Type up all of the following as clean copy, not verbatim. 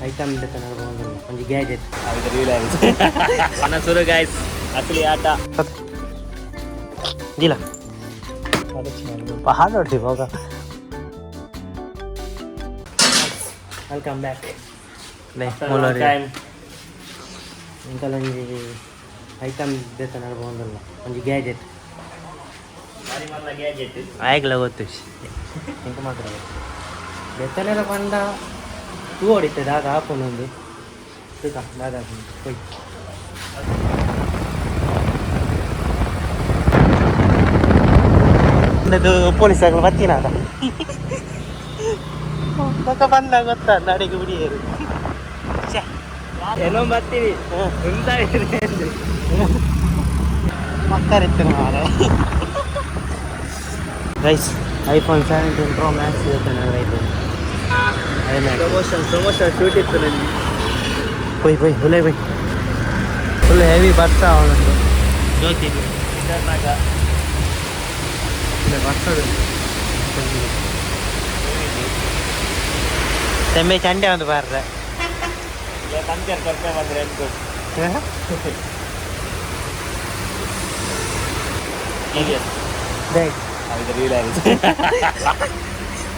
item ಒಂದು gadget ಸುರು guys ಅಸಲಿ ಆಟ ಇಲ್ಲ ಪಹಾಡ ನೋಡಿ ಹೋಗ ವೆಲ್ಕಮ್ ಬ್ಯಾಕ್ ಇಂಕಲೊಂಜಿ ಐಟಮ್ ದೇತನ ಒಂದಲ್ಲ ಒಂದು ಗ್ಯಾಜೆಟ್ ಆಯ್ಗಲ ಗೊತ್ತು ಎಂತ ಮಾತ್ರ ಬೆತ್ತನೆಲ್ಲ ಪಂಡ ಹೂ ಹೊಡಿತದೆ ಆಗ ಹಾಕೊಂಡೊಂದು ದಾದ ಹೋಯ್ ಪೊಲೀಸ್ ಆಗಲು ಬರ್ತೀನ ಅದ ಮಕ್ಕ ಬಂದ ಗೊತ್ತಾ ನಡಿಗೆ ಬಿಡಿಯರು ಏನೋ ಬರ್ತೀವಿ ಮಕ್ಕರಿತ್ತು ಮಾರ ರೈಸ್ ಐಫೋನ್ 17 Pro Max ಇರುತ್ತೆ ನನಗೆ ಪ್ರಮೋಷನ್ ಶೂಟ್ ಇತ್ತು ನನಗೆ ಕೊಯ್ ಹುಲೆ ಬೈ ಫುಲ್ ಹೆವಿ ಬರ್ತಾ ಅವನೊಂದು ಜ್ಯೋತಿ ಬರ್ತದೆ ತೆಮ್ಮೆ ಚಂಡೆ ಒಂದು ಬಾರ್ರೆ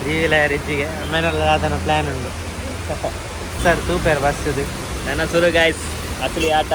ರೀವಿಲಾರಿಜ್ಜಿಗೆ ಆಮೇಲೆ ಅದನ್ನು ಪ್ಲ್ಯಾನ್ ಉಂಟು ಸರ್ ಸೂಪರ್ ಬಸ್ ಇದು ನನ್ನ ಸುರು ಗಾಯ್ಸ್ ಅಸಲಿ ಆಟ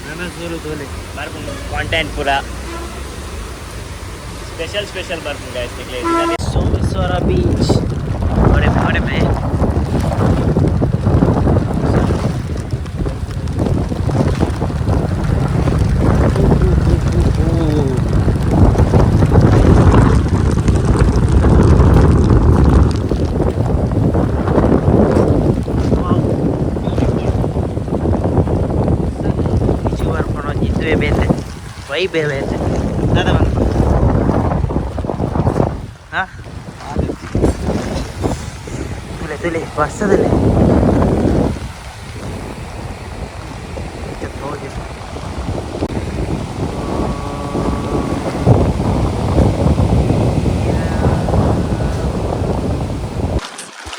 ನನ್ನ ಸೂರು ತೋಲೆ ಬರ್ಪುಂಡು ಕಾಂಟೆಂಟ್ ಪೂರ ಸ್ಪೆಷಲ್ ಬರ್ಪುಂಡು ಗಾಯ್ಸ್ ಸೋಮೇಶ್ವರ ಬೀಚ್ ಹೊಡೆ ಹೊಡೆ ಮೇ ವೈ ಬೇರೆ ದಾದ ಬಂದು ಹಾಂ ತುಲೆ ವರ್ಷದಲ್ಲಿ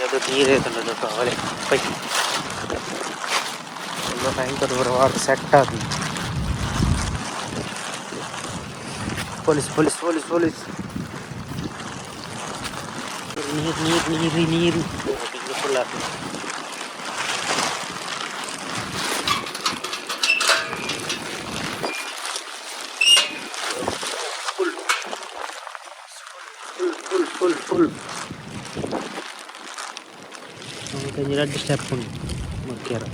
ಅದು ನೀರೈತಲ್ಲ ದೊಡ್ಡ ಅವಳೆ ಪೈ ಎಲ್ಲ ಭಯಂಕರ ಬರುವಾಗ ಸೆಟ್ ಆದ ಪೊಲೀಸ್ ನೀರು ಫುಲ್ ಆಗ್ತದೆ ಫುಲ್ ಎರಡು ಸ್ಟೆಪ್ ಉಂಟು ಮುಖ್ಯರ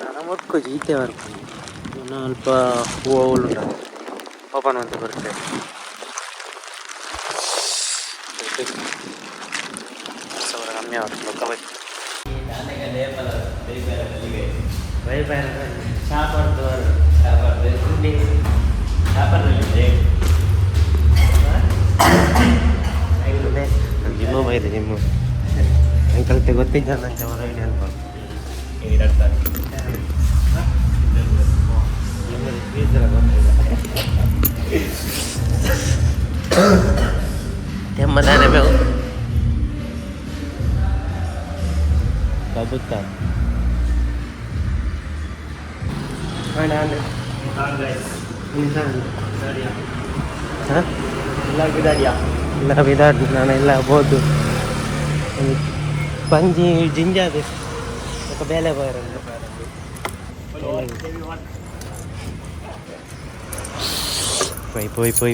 ನಾನು ಮೊಕ್ಕು ಜೀತೆ ಬರ್ಕೊಂಡು ಸ್ವಲ್ಪ ಹೂವು ಉಂಟು ಓಪನ್ ಅಂತ ಬರುತ್ತೆ ಸಾವಿರ ಕಮ್ಮಿ ಆಗುತ್ತೆ ಲೊಕ್ಕ ಬೈ ಜಿಮ್ಮು ಬೈದೆ ಜಿಮ್ಮು ಅಂಕಲ್ತೆ ಗೊತ್ತಿದ್ದ ನಂಗೆ ಅವರ ಐಡಿಯಾ ಅನ್ಕೊಂಡು ತೆಮ್ಮದಾನೆ ಮೇವು ಕಬುತ್ತ ಇಲ್ಲ ಬಿದಾಡಿ ನಾನೆಲ್ಲ ಬೋದು ಪಂಜಿ ಜಿಂಜಾದು ఒక ಬೇಲೆ ಬಾರಂದು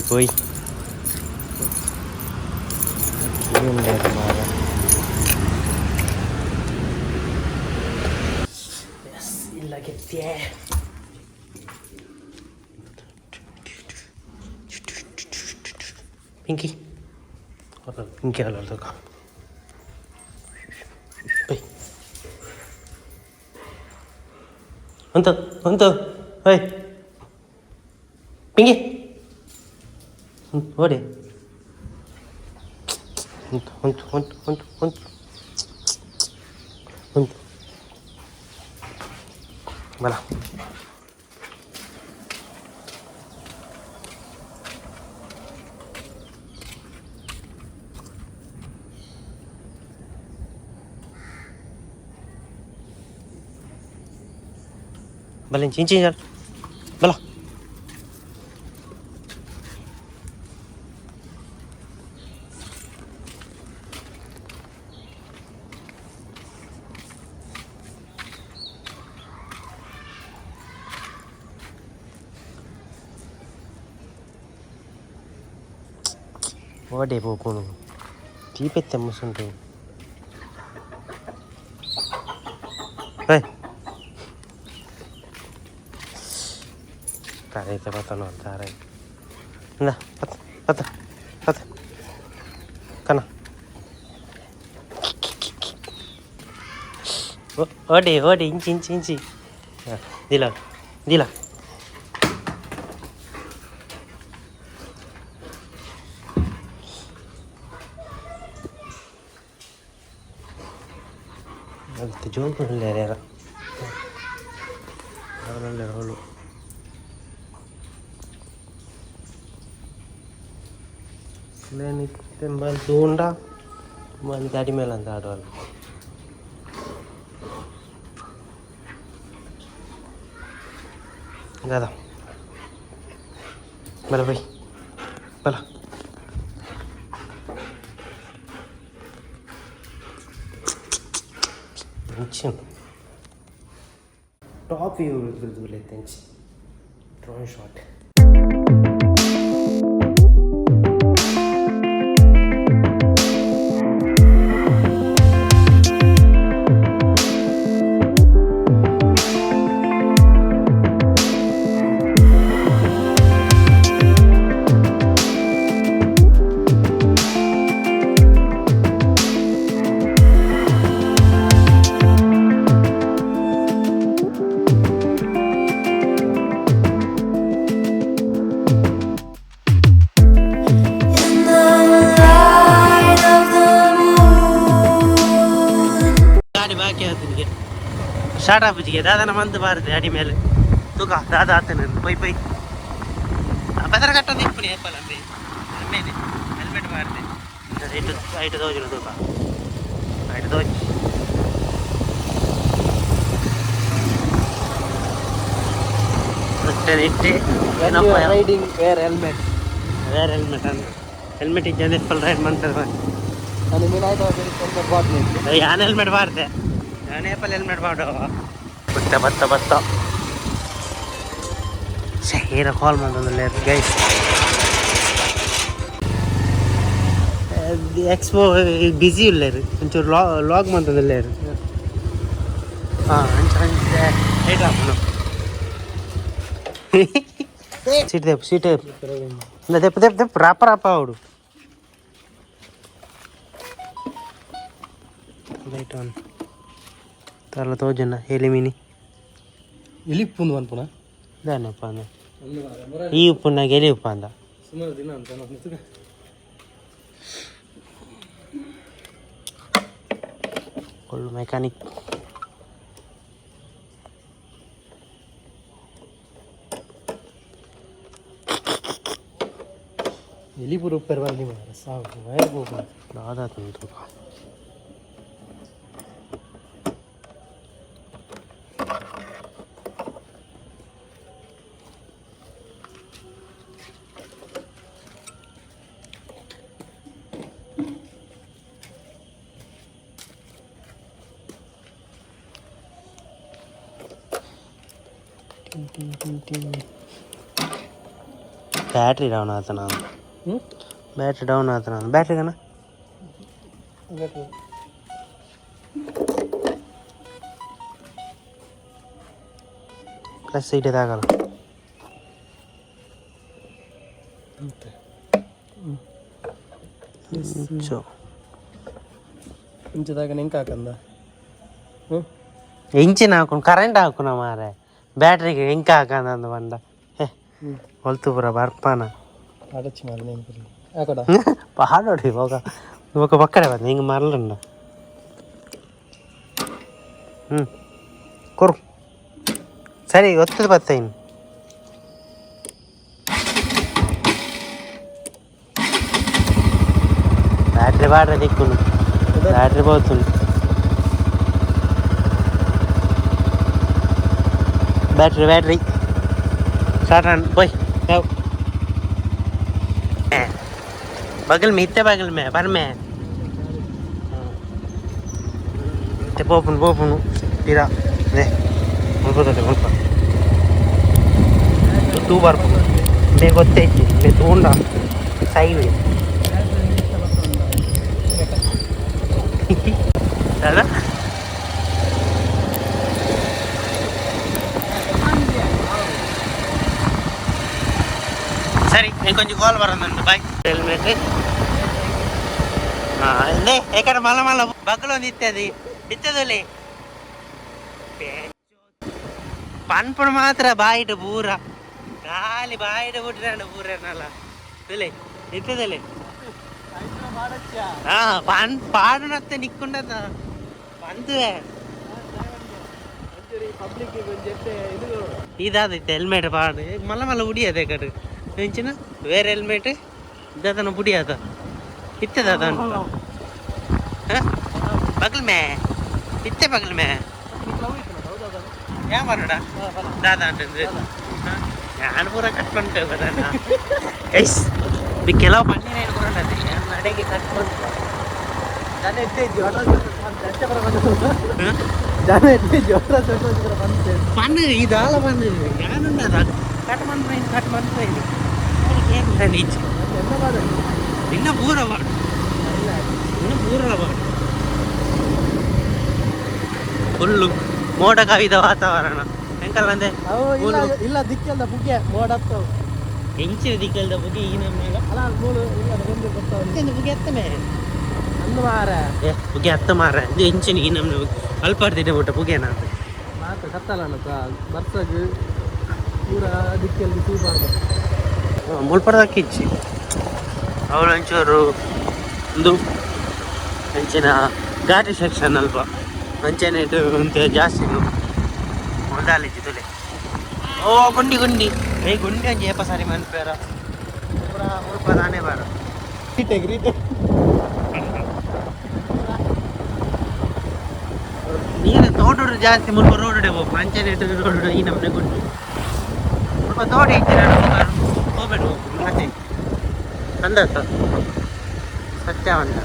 పోయి ఉండేది బాగా ఇలా ಗೆತ್ತೆ ಪಿಂಕಿ ಅಲ್ಲ ಅಂತ ಓಯ್ ಪಿಂಕಿ ಓಡಿ ಬಲ भले चिंची चल भला ఓడే పోను తీపెత్తాము సుంటే తారైతే పోతాను తారై ఇందా పత పత పత కన్నా ఓడే ఓడే ఇంచి ఇంచి ఇంచి దిలా దిలా ಅದು ಜೋಗಲ್ಲ ಯಾರ ಅವನಲ್ಲ ಅವಳು నేను మంచి ఉండా మంచి అడి మేళ అంత ఆడవాళ్ళు కదా బల పోయి బల टॉप व्यू लेते हैं ड्रोन शॉट ಸ್ಟಾರ್ಟ್ ಆಗ್ಬಿಟ್ಟಿಗೆ ದಾದನ ಮಂದು ಬಾರದೆ ಅಡಿ ಮೇಲೆ ತೂಕ ದಾದ ಆತನ ಪೈ ಪೈ ಬೆದರ ಕಟ್ಟೊಂದು ಇಪ್ಪನಿ ಏಪಲ್ ಅಂಬಿ ಅಮ್ಮೇನೆ ಹೆಲ್ಮೆಟ್ ಬಾರದೆ ಐಟು ತೋಜುನ ತೂಕ ಐಟು ತೋಜು ಇಟ್ಟು ರೈಡಿಂಗ್ ವೇರ್ ಹೆಲ್ಮೆಟ್ ಅಂದ್ರೆ ಹೆಲ್ಮೆಟ್ ಇದ್ದ ಫುಲ್ ರೈಡ್ ಮಾಡ್ತಾರೆ ಯಾನ್ ಹೆಲ್ಮೆಟ್ ಬಾರ್ದೆ ನಾನೇ ಪಲ್ ಹೆಲ್ಮೆಟ್ ಮಾಡೋ ಬತ್ತ ಬತ್ತ ಬತ್ತ ಏನ ಕಾಲ್ ಮಾಡೋದಲ್ಲ ಗೈಸ್ ಎಕ್ಸ್ಪೋ ಬಿಸಿ ಇಲ್ಲ ಒಂಚೂರು ಲಾಗ್ ಮಾಡ್ತದಲ್ಲ ಹಾಂ ಹೇಟ್ ಹಾಕೋಣ ಸೀಟ್ ದೇಪ್ ಸೀಟ್ ಇಲ್ಲ ದೆಪ್ಪ ದೆಪ್ಪ ದೆಪ್ಪ ರಾಪ ರಾಪ ಅವಡು ಲೈಟ್ ಆನ್ ತರಲ ತೋಜನ ಎಲಿಮಿನಿ ಇಲ್ಲಿ ಉಪ್ಪು ಅನ್ಪುನ ದಾನಪ್ಪ ಅಂದ ಈ ಉಪ್ಪುನಾಗ ಎಲಿ ಉಪ್ಪ ಅಂದ ಸುಮಾರು ದಿನ ಅಂತ ಒಳ್ಳೆ ಮೆಕ್ಯಾನಿಕ್ ಎಲಿ ಪೂರ ಉಪ್ಪೆರವಾಗಿ ಮಾರ ಸಾಕು ವೈರ್ ಹೋಗ ದಾದಾತಂತು ಬ್ಯಾಟ್ರಿ ಡೌನ್ ಆತ ನಾನು ಬ್ಯಾಟ್ರಿ ಡೌನ್ ಆತ ನಾನು ಬ್ಯಾಟ್ರಿಗನ ಪ್ಲಸ್ ಇಡೋದಾಗಲ್ಲ ಇಂಚದಾಗ ನೆಂಕ ಹಾಕಂದ ಇಂಚಿನ ಹಾಕೊಂಡು ಕರೆಂಟ್ ಹಾಕುನ ಮಾರೆ ಬ್ಯಾಟ್ರಿಗೆ ಹೆಂಗೆ ಹಾಕಂದ ಬಂದ ಹೊಲ್ತು ಬರ ಬರ್ಪಾನ ಅಡಚಿ ಮಾರ ನೆಂಪು ಹಾಕೋಡ పాడోడు ఒక పక్కనే పది ఇంక మరలండి కొరు సరే వస్తుంది పత్తాయి బ్యాటరీ వాడరా దిక్కును బ్యాటరీ పోతుంది बैटरी साठान बोई जाओ बगल में इतने बगल में पर में ते पोपुन तीरा दे मुल्को तू बार मैं गोते मैं तू उंडा साइड दादा సరే నేను కొంచెం గోల్ వరందండి బాయ్ హెల్మెట్ లే ఎక్కడ మళ్ళా బగ్గులో ఇత్తదులే పన్పుడు మాత్ర బాయిట పూర గాలి బాయిట పుట్టినాడు పూరనల తెలియ ఇత్తదులే పాడునత్తే నిక్కుండద పంతువే ఇదాదైతే హెల్మెట్ పాడు మళ్ళా ఉడియదు ఎక్కడ పెంచిన వేరే హెల్మెట్ ఇదతను పుడియాద ఇత్తదా దాంట్లో బగల్ మే ఇత్తే బగల్ మే ఏమన్నాడా దాదా అంటుంది నేను పూర కట్టుకుంటావు కదా ఎస్ మీకు ఎలా పండి నేను కూడా అడిగి కట్టుకుంటా పన్ను ఇదాల పన్ను ఏనున్నదా కట్టమని నిన్న పూరవాడు ಫುಲ್ಲು ಮೋಡ ಕವಿದ ವಾತಾವರಣ ಎಂಕಲ್ ಬಂದೆ ಇಲ್ಲ ದಿಕ್ಕಲ್ದ ಬುಗ್ಗೆ ಮೋಡ ಹೆಂಚಿನ ದಿಕ್ಕಲ್ದ ಬುಗ್ಗೆ ಈ ನಮ್ಮ ಅಲ್ಲ ಮೂರು ಇಲ್ಲ ಒಂದು ಗೊತ್ತಾವ ಬುಗ್ಗೆ ಎತ್ತ ಮೇ ಅಂದು ಮಾರ ಬುಗ್ಗೆ ಹತ್ತ ಮಾರ ಇದು ಹೆಂಚಿನ ಈ ನಮ್ಮ ಅಲ್ಪಾಡ್ತಿದ್ದೆ ಊಟ ಬುಗ್ಗೆನ ಮಾತ್ರ ಕತ್ತಲ್ಲ ಬರ್ಸಗ್ ಪೂರ ದಿಕ್ಕಲ್ಲಿ ತೂಬಾರ್ದು ಮುಲ್ಪಡದಕ್ಕೆ ಇಚ್ಚಿ ಅವಳು ಒಂಚೂರು ಒಂದು ಹೆಂಚಿನ ಘಾಟಿ ಸೆಕ್ಷನ್ ಅಲ್ಪ ಮಂಚೆನೆ ಅಂತ ಜಾಸ್ತಿ ಮೊದಲಿಚ್ಚಿ ತುಲೆ ಓ ಗುಂಡಿ ಗುಂಡಿ ಒಂದು ಜೇಪ ಸಾರಿ ಮನ್ಪೇರ ಮುಲ್ಪ ನಾನೇ ಬಾರ ನೀನು ತೋಟರು ಜಾಸ್ತಿ ಮುಲ್ಪ ರೋಡ್ ಹೋಗು ಮಂಚೆನೆ ರೋಡ್ ಈ ನಮ್ಮನೆ ಗುಂಡಿ ಮುಲ್ಪ ತೋಟ ಇತ್ತು ಹೋಗ್ಬೇಡ ಮತ್ತೆ ಅಂದ ಸತ್ಯವಂತ